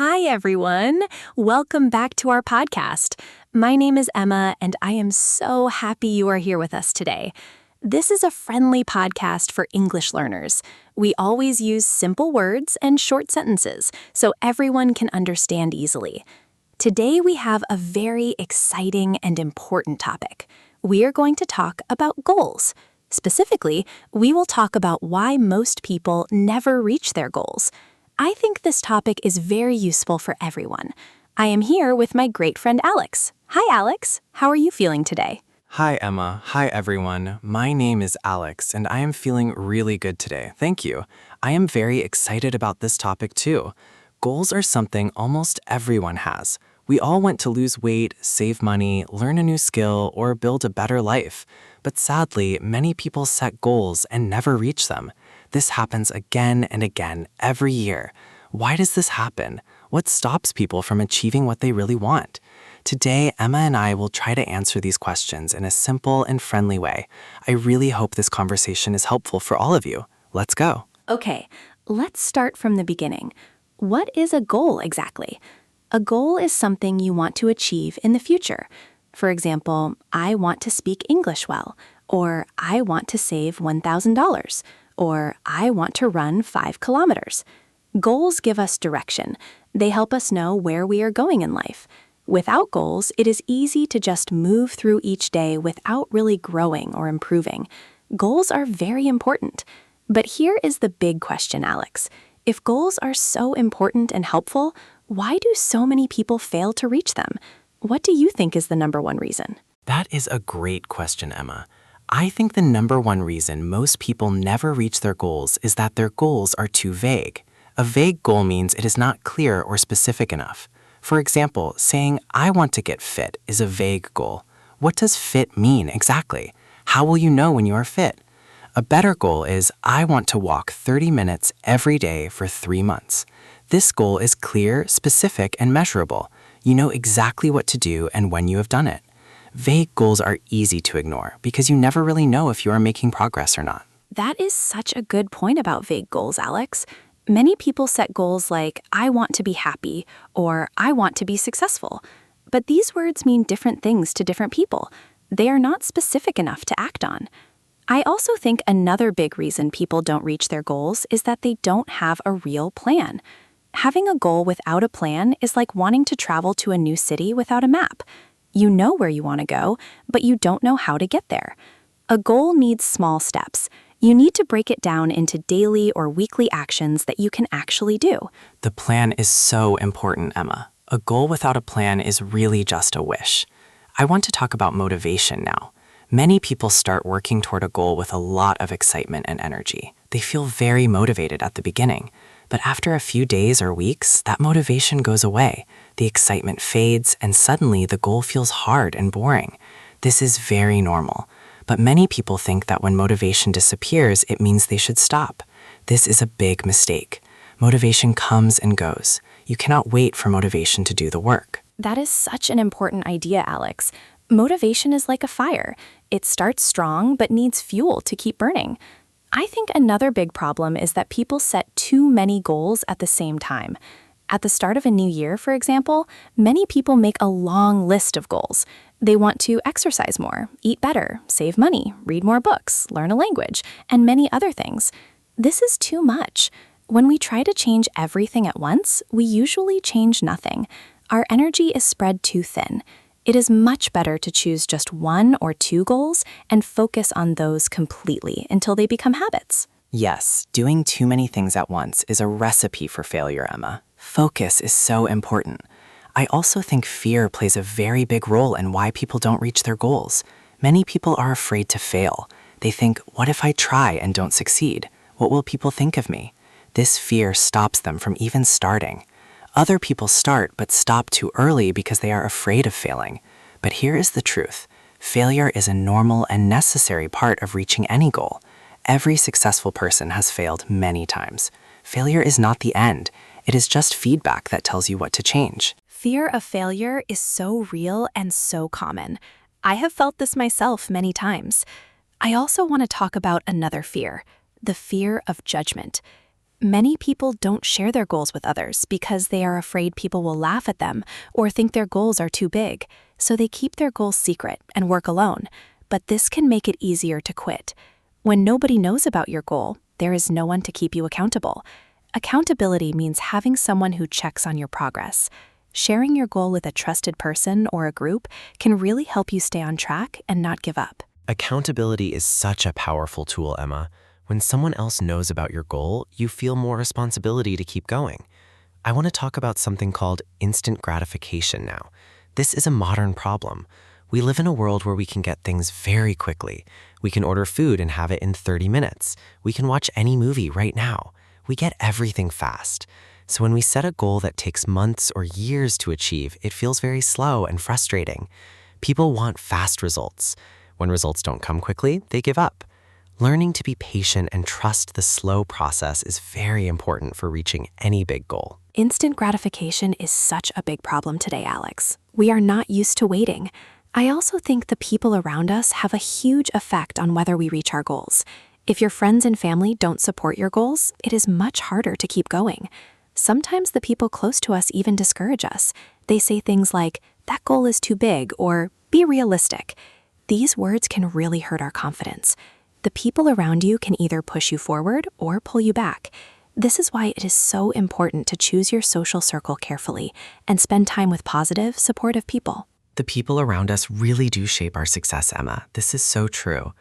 Hi, everyone. Welcome back to our podcast. My name is Emma, and I am so happy you are here with us today. This is a friendly podcast for English learners. We always use simple words and short sentences so everyone can understand easily. Today, we have a very exciting and important topic. We are going to talk about goals. Specifically, we will talk about why most people never reach their goals. I think this topic is very useful for everyone. I am here with my great friend Alex. Hi, Alex. How are you feeling today? Hi, Emma. Hi, everyone. My name is Alex, and I am feeling really good today. Thank you. I am very excited about this topic, too. Goals are something almost everyone has. We all want to lose weight, save money, learn a new skill, or build a better life. But sadly, many people set goals and never reach them. This happens again and again every year. Why does this happen? What stops people from achieving what they really want? Today, Emma and I will try to answer these questions in a simple and friendly way. I really hope this conversation is helpful for all of you. Let's go. Okay, let's start from the beginning. What is a goal exactly? A goal is something you want to achieve in the future. For example, I want to speak English well, or I want to save $1,000, or I want to run 5 kilometers. Goals give us direction. They help us know where we are going in life. Without goals, it is easy to just move through each day without really growing or improving. Goals are very important. But here is the big question, Alex. If goals are so important and helpful, why do so many people fail to reach them? What do you think is the number one reason? That is a great question, Emma. I think the number one reason most people never reach their goals is that their goals are too vague. A vague goal means it is not clear or specific enough. For example, saying, I want to get fit is a vague goal. What does fit mean exactly? How will you know when you are fit? A better goal is, I want to walk 30 minutes every day for 3 months. This goal is clear, specific, and measurable. You know exactly what to do and when you have done it. Vague goals are easy to ignore because you never really know if you are making progress or not. That is such a good point about vague goals, Alex. Many people set goals like, I want to be happy, or I want to be successful. But these words mean different things to different people. They are not specific enough to act on. I also think another big reason people don't reach their goals is that they don't have a real plan. Having a goal without a plan is like wanting to travel to a new city without a map. You know where you want to go, but you don't know how to get there. A goal needs small steps. You need to break it down into daily or weekly actions that you can actually do. The plan is so important, Emma. A goal without a plan is really just a wish. I want to talk about motivation now. Many people start working toward a goal with a lot of excitement and energy. They feel very motivated at the beginning. But after a few days or weeks, that motivation goes away. The excitement fades, and suddenly the goal feels hard and boring. This is very normal. But many people think that when motivation disappears, it means they should stop. This is a big mistake. Motivation comes and goes. You cannot wait for motivation to do the work. That is such an important idea, Alex. Motivation is like a fire. It starts strong but needs fuel to keep burning. I think another big problem is that people set too many goals at the same time. At the start of a new year, for example, many people make a long list of goals. They want to exercise more, eat better, save money, read more books, learn a language, and many other things. This is too much. When we try to change everything at once, we usually change nothing. Our energy is spread too thin. It is much better to choose just 1 or 2 goals and focus on those completely until they become habits. Yes, doing too many things at once is a recipe for failure, Emma. Focus is so important. I also think fear plays a very big role in why people don't reach their goals. Many people are afraid to fail. They think, what if I try and don't succeed? What will people think of me? This fear stops them from even starting. Other people start but stop too early because they are afraid of failing. But here is the truth. Failure is a normal and necessary part of reaching any goal. Every successful person has failed many times. Failure is not the end. It is just feedback that tells you what to change. Fear of failure is so real and so common. I have felt this myself many times. I also want to talk about another fear, the fear of judgment. Many people don't share their goals with others because they are afraid people will laugh at them or think their goals are too big, so they keep their goals secret and work alone. But this can make it easier to quit. When nobody knows about your goal, there is no one to keep you accountable. Accountability means having someone who checks on your progress. Sharing your goal with a trusted person or a group can really help you stay on track and not give up. Accountability is such a powerful tool, Emma. When someone else knows about your goal, you feel more responsibility to keep going. I want to talk about something called instant gratification now. This is a modern problem. We live in a world where we can get things very quickly. We can order food and have it in 30 minutes. We can watch any movie right now. We get everything fast. So when we set a goal that takes months or years to achieve, it feels very slow and frustrating. People want fast results. When results don't come quickly, they give up. Learning to be patient and trust the slow process is very important for reaching any big goal. Instant gratification is such a big problem today, Alex. We are not used to waiting. I also think the people around us have a huge effect on whether we reach our goals. If your friends and family don't support your goals, it is much harder to keep going. Sometimes the people close to us even discourage us. They say things like, "That goal is too big," or "Be realistic." These words can really hurt our confidence. The people around you can either push you forward or pull you back. This is why it is so important to choose your social circle carefully and spend time with positive, supportive people. The people around us really do shape our success, Emma. This is so true.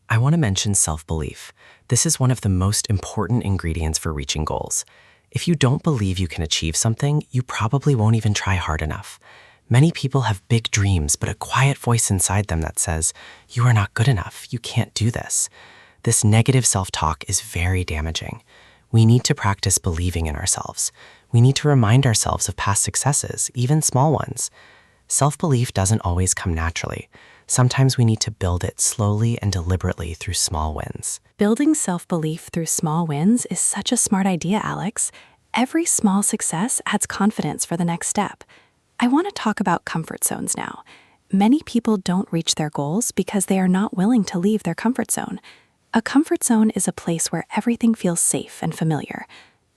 I want to mention self-belief. This is one of the most important ingredients for reaching goals. If you don't believe you can achieve something, you probably won't even try hard enough. Many people have big dreams, but a quiet voice inside them that says, "You are not good enough, you can't do this." This negative self-talk is very damaging. We need to practice believing in ourselves. We need to remind ourselves of past successes, even small ones. Self-belief doesn't always come naturally. Sometimes we need to build it slowly and deliberately through small wins. Building self-belief through small wins is such a smart idea, Alex. Every small success adds confidence for the next step. I want to talk about comfort zones now. Many people don't reach their goals because they are not willing to leave their comfort zone. A comfort zone is a place where everything feels safe and familiar.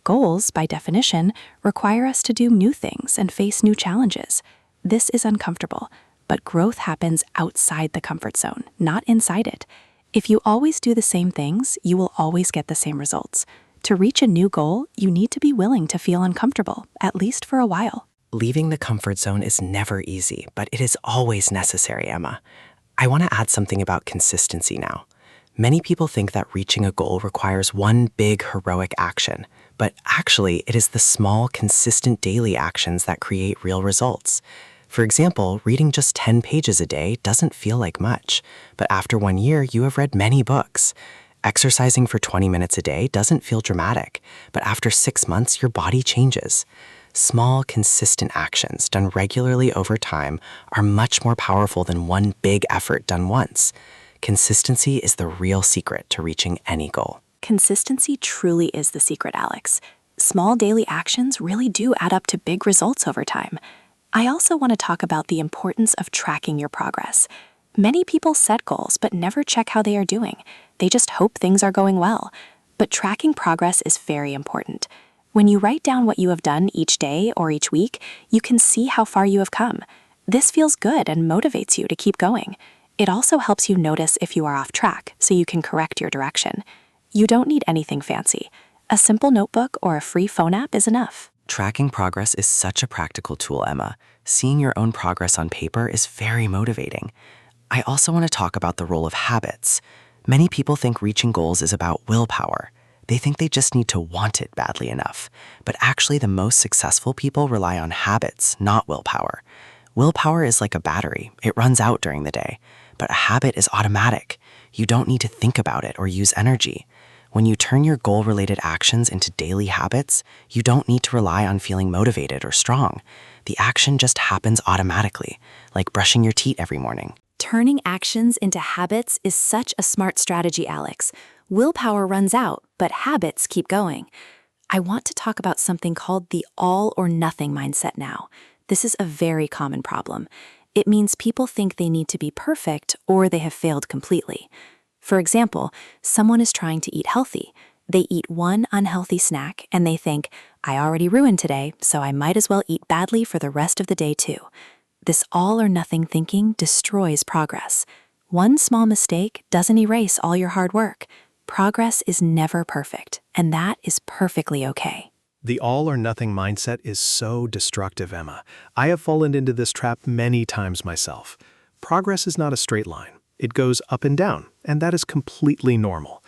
Goals, by definition, require us to do new things and face new challenges. This is uncomfortable, but growth happens outside the comfort zone, not inside it. If you always do the same things, you will always get the same results. To reach a new goal, you need to be willing to feel uncomfortable, at least for a while. Leaving the comfort zone is never easy, but it is always necessary, Emma. I want to add something about consistency now. Many people think that reaching a goal requires one big heroic action, but actually it is the small, consistent daily actions that create real results. For example, reading just 10 pages a day doesn't feel like much, but after 1 year, you have read many books. Exercising for 20 minutes a day doesn't feel dramatic, but after 6 months, your body changes. Small, consistent actions done regularly over time are much more powerful than one big effort done once. Consistency is the real secret to reaching any goal. Consistency truly is the secret, Alex. Small daily actions really do add up to big results over time. I also want to talk about the importance of tracking your progress. Many people set goals but never check how they are doing. They just hope things are going well. But tracking progress is very important. When you write down what you have done each day or each week, you can see how far you have come. This feels good and motivates you to keep going. It also helps you notice if you are off track, so you can correct your direction. You don't need anything fancy. A simple notebook or a free phone app is enough. Tracking progress is such a practical tool, Emma. Seeing your own progress on paper is very motivating. I also want to talk about the role of habits. Many people think reaching goals is about willpower. They think they just need to want it badly enough. But actually, the most successful people rely on habits, not willpower. Willpower is like a battery. It runs out during the day. But a habit is automatic. You don't need to think about it or use energy. When you turn your goal-related actions into daily habits, you don't need to rely on feeling motivated or strong. The action just happens automatically, like brushing your teeth every morning. Turning actions into habits is such a smart strategy, Alex. Willpower runs out, but habits keep going. I want to talk about something called the all or nothing mindset now. This is a very common problem. It means people think they need to be perfect or they have failed completely. For example, someone is trying to eat healthy. They eat one unhealthy snack and they think, I already ruined today, so I might as well eat badly for the rest of the day too. This all or nothing thinking destroys progress. One small mistake doesn't erase all your hard work. Progress is never perfect, and that is perfectly okay. The all-or-nothing mindset is so destructive, Emma. I have fallen into this trap many times myself. Progress is not a straight line. It goes up and down, and that is completely normal.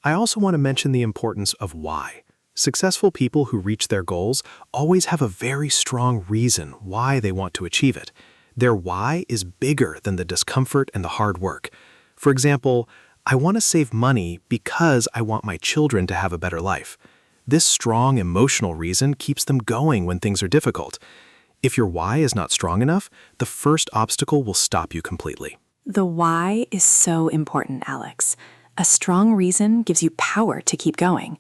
I also want to mention the importance of why. Successful people who reach their goals always have a very strong reason why they want to achieve it. Their why is bigger than the discomfort and the hard work. For example, I want to save money because I want my children to have a better life. This strong emotional reason keeps them going when things are difficult. If your why is not strong enough, the first obstacle will stop you completely. The why is so important, Alex. A strong reason gives you power to keep going.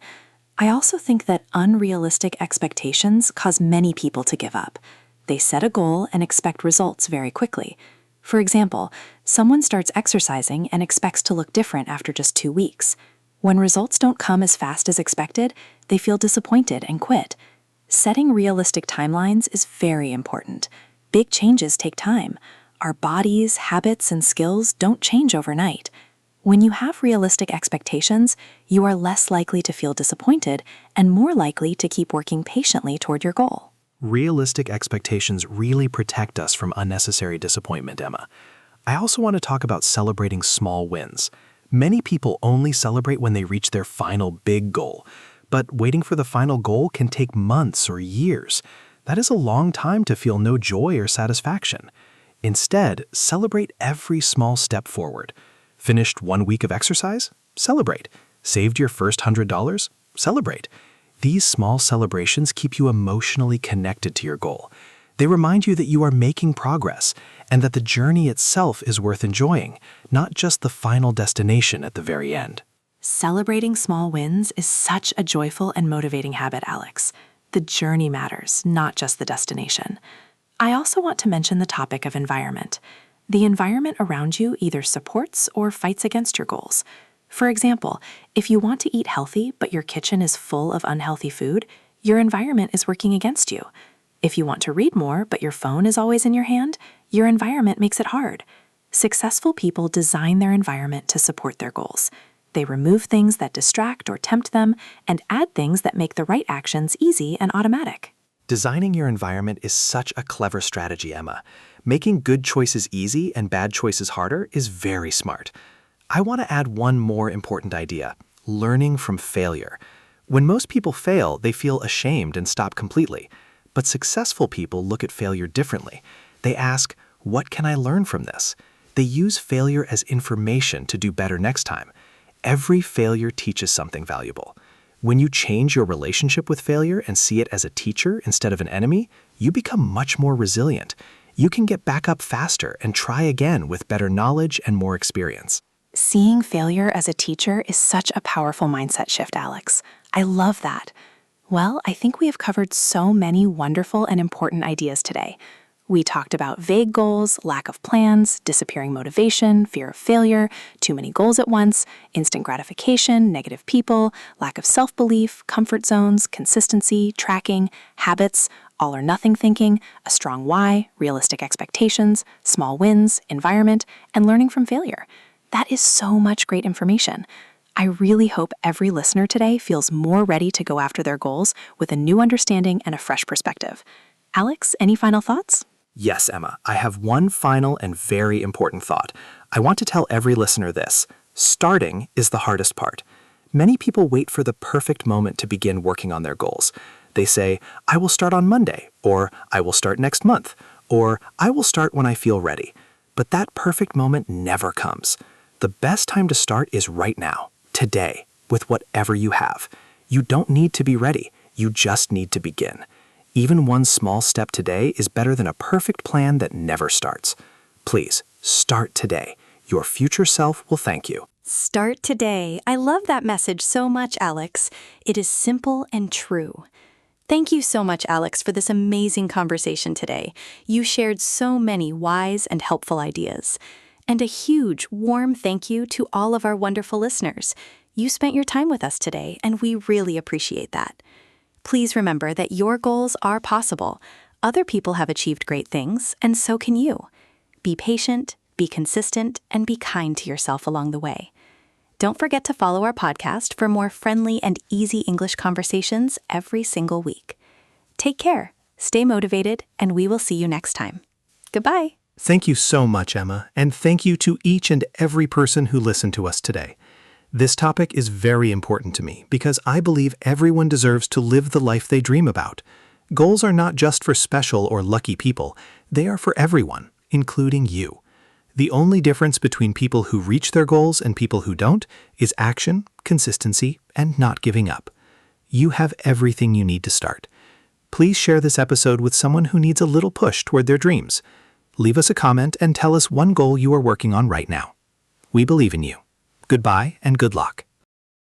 I also think that unrealistic expectations cause many people to give up. They set a goal and expect results very quickly. For example, someone starts exercising and expects to look different after just 2 weeks. When results don't come as fast as expected, they feel disappointed and quit. Setting realistic timelines is very important. Big changes take time. Our bodies, habits, and skills don't change overnight. When you have realistic expectations, you are less likely to feel disappointed and more likely to keep working patiently toward your goal. Realistic expectations really protect us from unnecessary disappointment, Emma. I also want to talk about celebrating small wins. Many people only celebrate when they reach their final big goal, but waiting for the final goal can take months or years. That is a long time to feel no joy or satisfaction. Instead, celebrate every small step forward. Finished 1 week of exercise? Celebrate. Saved your first $100? Celebrate. These small celebrations keep you emotionally connected to your goal. They remind you that you are making progress and that the journey itself is worth enjoying, not just the final destination at the very end. Celebrating small wins is such a joyful and motivating habit, Alex. The journey matters, not just the destination. I also want to mention the topic of environment. The environment around you either supports or fights against your goals. For example, if you want to eat healthy but your kitchen is full of unhealthy food, your environment is working against you. If you want to read more but your phone is always in your hand, your environment makes it hard. Successful people design their environment to support their goals. They remove things that distract or tempt them and add things that make the right actions easy and automatic. Designing your environment is such a clever strategy, Emma. Making good choices easy and bad choices harder is very smart. I want to add one more important idea: learning from failure. When most people fail, they feel ashamed and stop completely. But successful people look at failure differently. They ask, what can I learn from this? They use failure as information to do better next time. Every failure teaches something valuable. When you change your relationship with failure and see it as a teacher instead of an enemy, you become much more resilient. You can get back up faster and try again with better knowledge and more experience. Seeing failure as a teacher is such a powerful mindset shift, Alex. I love that. Well, I think we have covered so many wonderful and important ideas today. We talked about vague goals, lack of plans, disappearing motivation, fear of failure, too many goals at once, instant gratification, negative people, lack of self-belief, comfort zones, consistency, tracking, habits, all or nothing thinking, a strong why, realistic expectations, small wins, environment, and learning from failure. That is so much great information. I really hope every listener today feels more ready to go after their goals with a new understanding and a fresh perspective. Alex, any final thoughts? Yes, Emma, I have one final and very important thought. I want to tell every listener this: starting is the hardest part. Many people wait for the perfect moment to begin working on their goals. They say, I will start on Monday, or I will start next month, or I will start when I feel ready. But that perfect moment never comes. The best time to start is right now, today, with whatever you have. You don't need to be ready. You just need to begin. Even one small step today is better than a perfect plan that never starts. Please, start today. Your future self will thank you. Start today. I love that message so much, Alex. It is simple and true. Thank you so much, Alex, for this amazing conversation today. You shared so many wise and helpful ideas. And a huge, warm thank you to all of our wonderful listeners. You spent your time with us today, and we really appreciate that. Please remember that your goals are possible. Other people have achieved great things, and so can you. Be patient, be consistent, and be kind to yourself along the way. Don't forget to follow our podcast for more friendly and easy English conversations every single week. Take care, stay motivated, and we will see you next time. Goodbye. Thank you so much, Emma, and thank you to each and every person who listened to us today. This topic is very important to me because I believe everyone deserves to live the life they dream about. Goals are not just for special or lucky people, they are for everyone, including you. The only difference between people who reach their goals and people who don't is action, consistency, and not giving up. You have everything you need to start. Please share this episode with someone who needs a little push toward their dreams. Leave us a comment and tell us one goal you are working on right now. We believe in you. Goodbye and good luck.